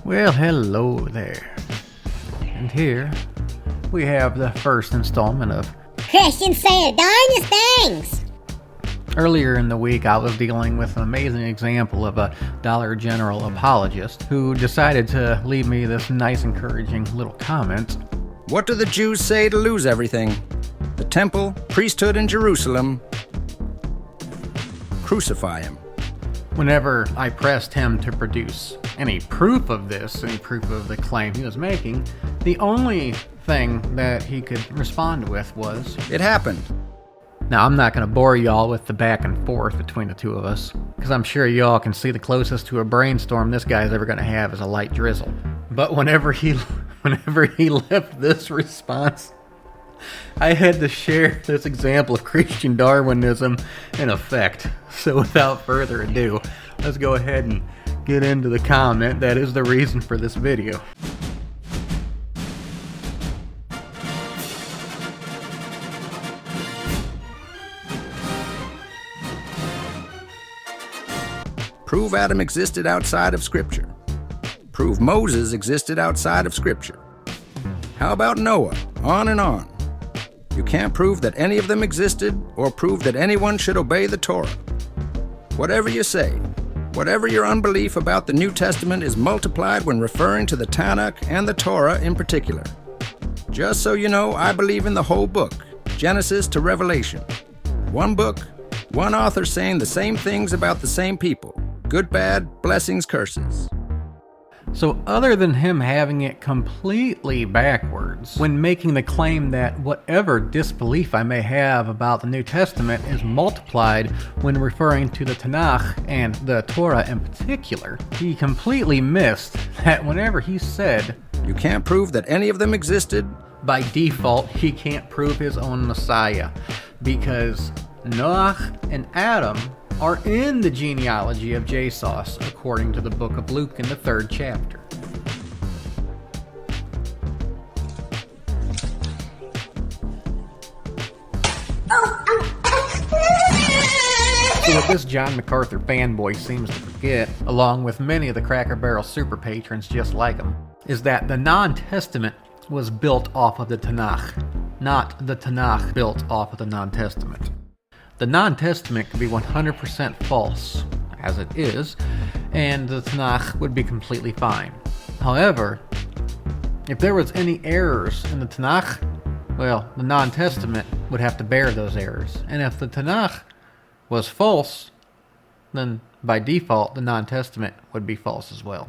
Well, hello there. And here we have the first installment of Christians say the darndest things. Earlier in the week, I was dealing with an amazing example of a Dollar General apologist who decided to leave me this nice, encouraging little comment. What do the Jews say to lose everything? The temple, priesthood in Jerusalem. Crucify him. Whenever I pressed him to produce any proof of this, any proof of the claim he was making, the only thing that he could respond with was, It happened. Now, I'm not going to bore y'all with the back and forth between the two of us, because I'm sure y'all can see the closest to a brainstorm this guy's ever going to have is a light drizzle. But whenever he left this response, I had to share this example of Christian Darwinism in effect. So without further ado, let's go ahead and get into the comment that is the reason for this video. Prove Adam existed outside of Scripture. Prove Moses existed outside of Scripture. How about Noah? On and on. You can't prove that any of them existed or prove that anyone should obey the Torah. Whatever you say, whatever your unbelief about the New Testament is multiplied when referring to the Tanach and the Torah in particular. Just so you know, I believe in the whole book, Genesis to Revelation. One book, one author saying the same things about the same people. Good, bad, blessings, curses. So other than him having it completely backwards when making the claim that whatever disbelief I may have about the New Testament is multiplied when referring to the Tanach and the Torah in particular, he completely missed that whenever he said, You can't prove that any of them existed. By default, he can't prove his own Messiah because Noach and Adam are in the genealogy of Jesus, according to the book of Luke in the 3rd chapter. So what this John MacArthur fanboy seems to forget, along with many of the Cracker Barrel super patrons just like him, is that the non-Testament was built off of the Tanakh, not the Tanakh built off of the non-Testament. The non-Testament could be 100% false, as it is, and the Tanakh would be completely fine. However, if there was any errors in the Tanakh, well, the non-Testament would have to bear those errors. And if the Tanakh was false, then by default, the non-Testament would be false as well.